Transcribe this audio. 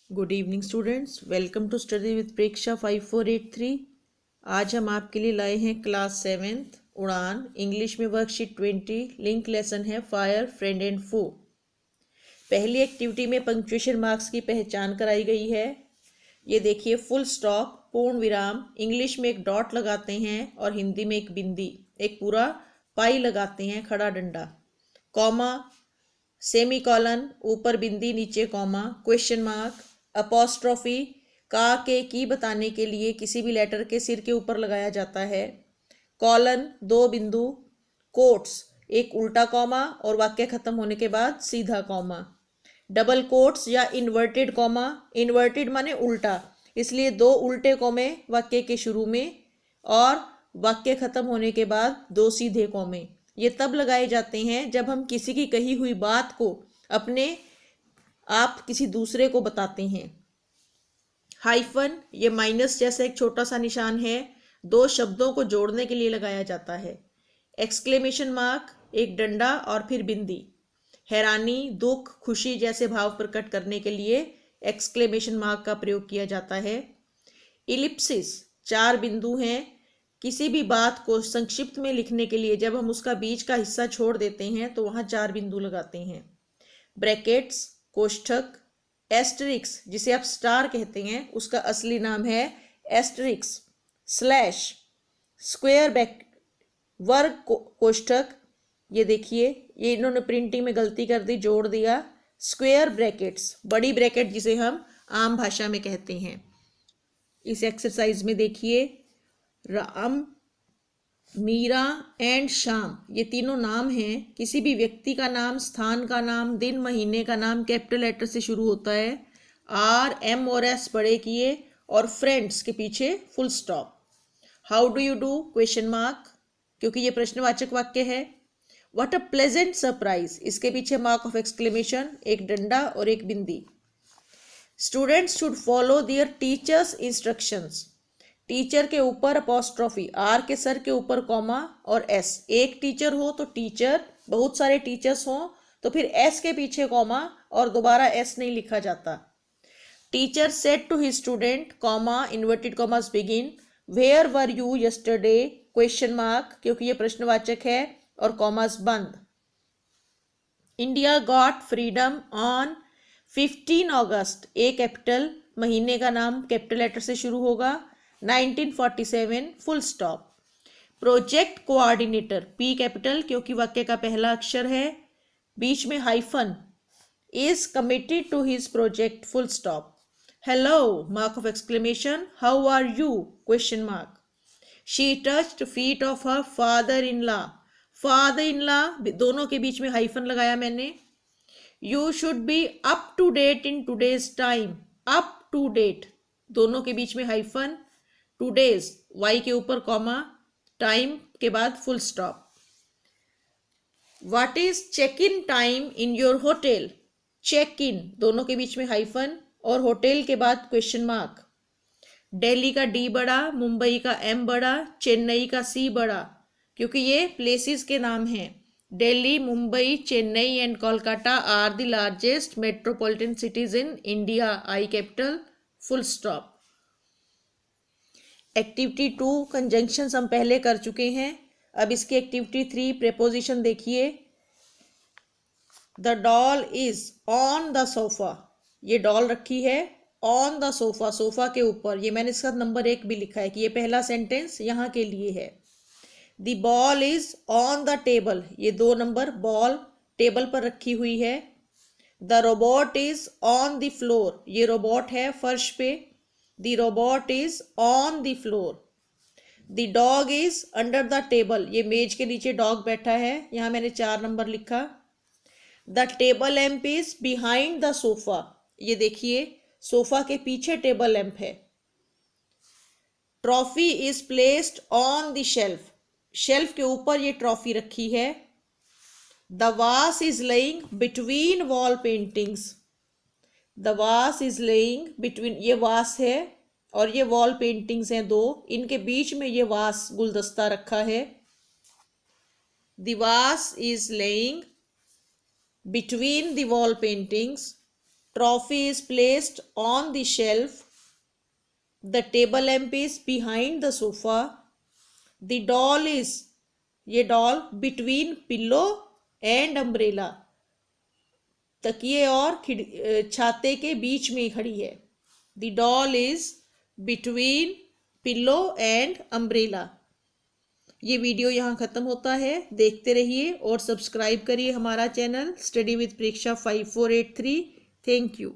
Good evening students, welcome to study with Preksha 5483। आज हम आपके लिए लाए हैं क्लास 7th उड़ान इंग्लिश में वर्कशीट 20। लिंक लेसन है फायर फ्रेंड एंड फो। पहली एक्टिविटी में पंक्चुएशन मार्क्स की पहचान कराई गई है। ये देखिए, फुल स्टॉप, पूर्ण विराम, इंग्लिश में एक डॉट लगाते हैं और हिंदी में एक बिंदी, एक पूरा पाई लगाते हैं, खड़ा डंडा, कॉमा, सेमी कॉलन, ऊपर बिंदी नीचे कॉमा, क्वेश्चन मार्क, अपोस्ट्रोफी, का के की बताने के लिए किसी भी लेटर के सिर के ऊपर लगाया जाता है, कॉलन, दो बिंदु, कोट्स, एक उल्टा कॉमा और वाक्य खत्म होने के बाद सीधा कॉमा, डबल कोट्स या इन्वर्टेड कॉमा, इन्वर्टेड माने उल्टा, इसलिए दो उल्टे कॉमे वाक्य के शुरू में और वाक्य खत्म होने के बाद दो सीधे कॉमे। ये तब लगाए जाते हैं जब हम किसी की कही हुई बात को अपने आप किसी दूसरे को बताते हैं। हाइफन, ये माइनस जैसा एक छोटा सा निशान है, दो शब्दों को जोड़ने के लिए लगाया जाता है। एक्सक्लेमेशन मार्क, एक डंडा और फिर बिंदी। हैरानी, दुख, खुशी जैसे भाव प्रकट करने के लिए एक्सक्लेमेशन मार्क का प्रयोग किया जाता है। इलिप्सिस, चार बिंदु हैं। किसी भी बात को संक्षिप्त में लिखने के लिए जब हम उसका बीच का हिस्सा छोड़ देते हैं तो वहां चार बिंदु लगाते हैं। ब्रैकेट्स, कोष्ठक। एस्टरिक्स, जिसे आप स्टार कहते हैं, उसका असली नाम है एस्टरिक्स। स्लैश, स्क्वायर वर्ग कोष्ठक। ये देखिए, ये इन्होंने प्रिंटिंग में गलती कर दी, जोड़ दिया। स्क्वायर ब्रैकेट्स, बड़ी ब्रैकेट जिसे हम आम भाषा में कहते हैं। इस एक्सरसाइज में देखिए, राम, मीरा एंड श्याम, ये तीनों नाम हैं। किसी भी व्यक्ति का नाम, स्थान का नाम, दिन महीने का नाम कैपिटल लेटर से शुरू होता है। आर, एम और एस बड़े किए और फ्रेंड्स के पीछे full stop. How do you do, question mark, क्योंकि ये प्रश्नवाचक वाक्य है। व्हाट अ प्लेजेंट सरप्राइज, इसके पीछे मार्क ऑफ एक्सक्लेमेशन, एक डंडा और एक बिंदी। Students should follow their teachers instructions, teacher के ऊपर अपोस्ट्रोफी, आर के सर के ऊपर कॉमा और एस। एक टीचर हो तो टीचर, बहुत सारे टीचर्स हो तो फिर एस के पीछे कॉमा और दोबारा एस नहीं लिखा जाता। Teacher said to his student, comma, inverted commas begin, where were you yesterday, question mark, क्योंकि ये प्रश्नवाचक है और कॉमास बंद। India got freedom on 15 August, a capital, महीने का नाम कैपिटल लेटर से शुरू होगा, 1947, full stop. Project coordinator, P capital, क्योंकि वाक्य का पहला अक्षर है, बीच में hyphen, is committed to his project, full stop. Hello, mark of exclamation, how are you, question mark. She touched feet of her father in law, father in law, दोनों के बीच में हाइफन लगाया मैंने। You should be up to date in today's time, up to date, दोनों के बीच में हाइफन, टूडेज, वाई के ऊपर कॉमा, टाइम के बाद full stop. What is check in time in your hotel, check in, दोनों के बीच में हाइफन और होटल के बाद क्वेश्चन मार्क। दिल्ली का डी बड़ा, मुंबई का एम बड़ा, चेन्नई का सी बड़ा, क्योंकि ये प्लेसेस के नाम हैं। Delhi, Mumbai, Chennai and Kolkata are the largest metropolitan cities in India, I capital, full stop. Activity 2 conjunctions हम पहले कर चुके हैं। अब इसकी एक्टिविटी 3 प्रेपोजिशन देखिए। The doll is on the sofa, ये डॉल रखी है ऑन द सोफा, सोफा के ऊपर, ये मैंने इसका नंबर 1 भी लिखा है कि ये पहला सेंटेंस यहाँ के लिए है। The ball is on the table, ये 2 नंबर, बॉल टेबल पर रखी हुई है। The robot is on the floor, ये रोबोट है फर्श पे। The robot is on the floor. The dog is under the table, ये मेज के नीचे डॉग बैठा है, यहाँ मैंने 4 नंबर लिखा। The table lamp is behind the sofa, ये देखिए सोफा के पीछे टेबल लैंप है। Trophy is placed on the shelf, shelf के ऊपर ये ट्रॉफी रखी है। The vase is laying between wall paintings, the वास इज लेइंग बिटवीन, ये वास है और ये वॉल पेंटिंग्स हैं 2, इनके बीच में ये वास गुलदस्ता रखा है। द वास is laying between the wall paintings. Trophy is placed on the shelf. The table lamp is behind the sofa. The doll is, ये doll between pillow and umbrella, तकिए और छाते के बीच में खड़ी है. The doll is between pillow and umbrella. ये वीडियो यहाँ ख़त्म होता है. देखते रहिए और सब्सक्राइब करिए हमारा channel study with Preksha 5483. Thank you.